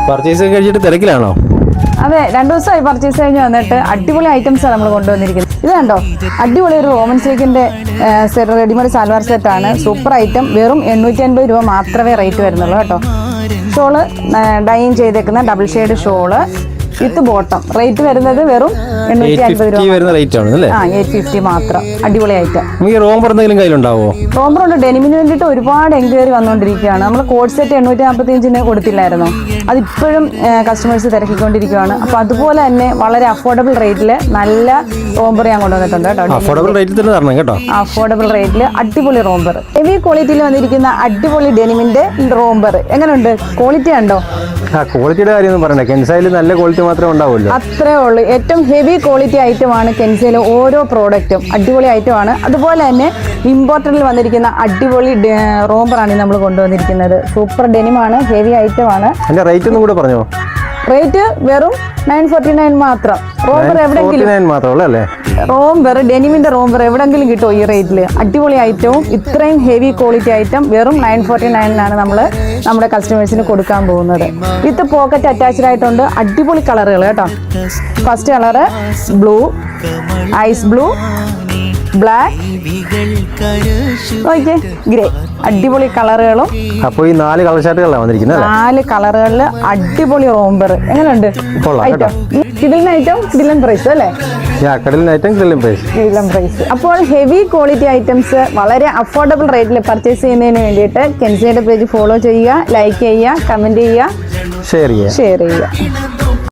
Purchase കഴിച്ചിട്ട് തിരക്കിലാണോ? അതെ, 2 ദിവസമായി പർച്ചേസ് കഴിഞ്ഞ് വന്നിട്ട് അടിപൊളി ഐറ്റംസാണ് നമ്മൾ കൊണ്ടുവന്നിരിക്കുന്നത്. ഇത് കണ്ടോ, അടിപൊളി ഒരു റോമൻ സിൽക്കിന്റെ റെഡിമെയ്ഡ് സാൽവാർ സെറ്റാണ്. Super item. വെറും 850 രൂപ മാത്രമേ റേറ്റ് വരുന്നുള്ളൂ കേട്ടോ. ഷോള് ഡൈൻ ചെയ്തേക്കുന്ന ഡബിൾ ഷെയ്ഡ് ഷോള് വിത്ത് ബോട്ടം. റേറ്റ് വരുന്നത് വെറും 850 രൂപ. 850 മാത്രം. അടിപൊളി ഐറ്റം. റോംബർ എന്തെങ്കിലും കയ്യിലുണ്ടാവോ? റോംബർ ഉണ്ട്. ഡെനിമിന് വേണ്ടിയിട്ട് ഒരുപാട് എൻക്വയറി വന്നുകൊണ്ടിരിക്കുകയാണ്. നമ്മൾ കോഡ് സെറ്റ് 845 കൊടുത്തില്ലായിരുന്നോ, അതിപ്പോഴും കസ്റ്റമേഴ്സ് തിരക്കിക്കൊണ്ടിരിക്കുകയാണ്. അപ്പോൾ അതുപോലെ തന്നെ വളരെ അഫോർഡബിൾ റേറ്റിൽ നല്ല റോംബർ ഞാൻ കൊണ്ടുവന്നിട്ടുണ്ട് കേട്ടോ. അഫോർഡബിൾ റേറ്റിൽ തന്നെ തരണം കേട്ടോ. അഫോർഡബിൾ റേറ്റിൽ അടിപൊളി റോംബർ, ഹെവി ക്വാളിറ്റിയിൽ വന്നിരിക്കുന്ന അടിപൊളി ഡെനിമിന്റെ റോംബർ. എങ്ങനെയുണ്ട്? ക്വാളിറ്റി ഉണ്ടോ? ക്വാളിറ്റിയുടെ കാര്യം പറയണ്ടേ, കെൻസയിൽ നല്ല ക്വാളിറ്റി മാത്രമേ ഉണ്ടാവുള്ളൂ. അത്രേ ഉള്ളൂ. ഏറ്റവും ഹെവി ക്വാളിറ്റി ഐറ്റമാണ് കെൻസയിലെ ഓരോ പ്രോഡക്റ്റും. അടിപൊളി ഐറ്റമാണ്. അതുപോലെ തന്നെ ഇമ്പോർട്ടന്റിൽ വന്നിരിക്കുന്ന അടിപൊളി റോംബറാണ് നമ്മൾ കൊണ്ടുവന്നിരിക്കുന്നത്. സൂപ്പർ ഡെനിമാണ്, ഹെവി ഐറ്റമാണ്. അതിന്റെ റേറ്റ് ഒന്നും കൂടെ പറഞ്ഞോ. റേറ്റ് വെറും 949 മാത്രം. റോംബർ എവിടെയെങ്കിലും മാത്രമേ അല്ലേ? റോംബർ, ഡെനിമിന്റെ റോംബർ എവിടെയെങ്കിലും കിട്ടുമോ ഈ റേറ്റിൽ? അടിപൊളി ഐറ്റവും ഇത്രയും ഹെവി ക്വാളിറ്റി ഐറ്റം വെറും 949 നമ്മൾ നമ്മുടെ കസ്റ്റമേഴ്സിന് കൊടുക്കാൻ പോകുന്നത്. വിത്ത് പോക്കറ്റ് അറ്റാച്ച്ഡ് ആയിട്ടുണ്ട്. അടിപൊളി കളറുകൾ കേട്ടോ. First colour blue, ice blue, black, okay, grey. അടിപൊളി കളറുകളും. അപ്പോൾ ഈ 4 കളർ ഷർട്ടുകളാണ് വന്നിരിക്കുന്നത്. 4 കളറുകളിൽ അടിപൊളി റോംബർ. എങ്ങനെയുണ്ട് ഐറ്റം? കിടിലൻ ഐറ്റം, കിടിലൻ പ്രൈസ് അല്ലേ? കിടിലൻ പ്രൈസ്. അപ്പോൾ ഹെവി ക്വാളിറ്റി ഐറ്റംസ് വളരെ അഫോർഡബിൾ റേറ്റിൽ പർച്ചേസ് ചെയ്യുന്നതിന് വേണ്ടിയിട്ട് കെൻസിയുടെ പേജ് ഫോളോ ചെയ്യുക, ലൈക്ക് ചെയ്യുക, കമന്റ് ചെയ്യുക, ഷെയർ ചെയ്യുക.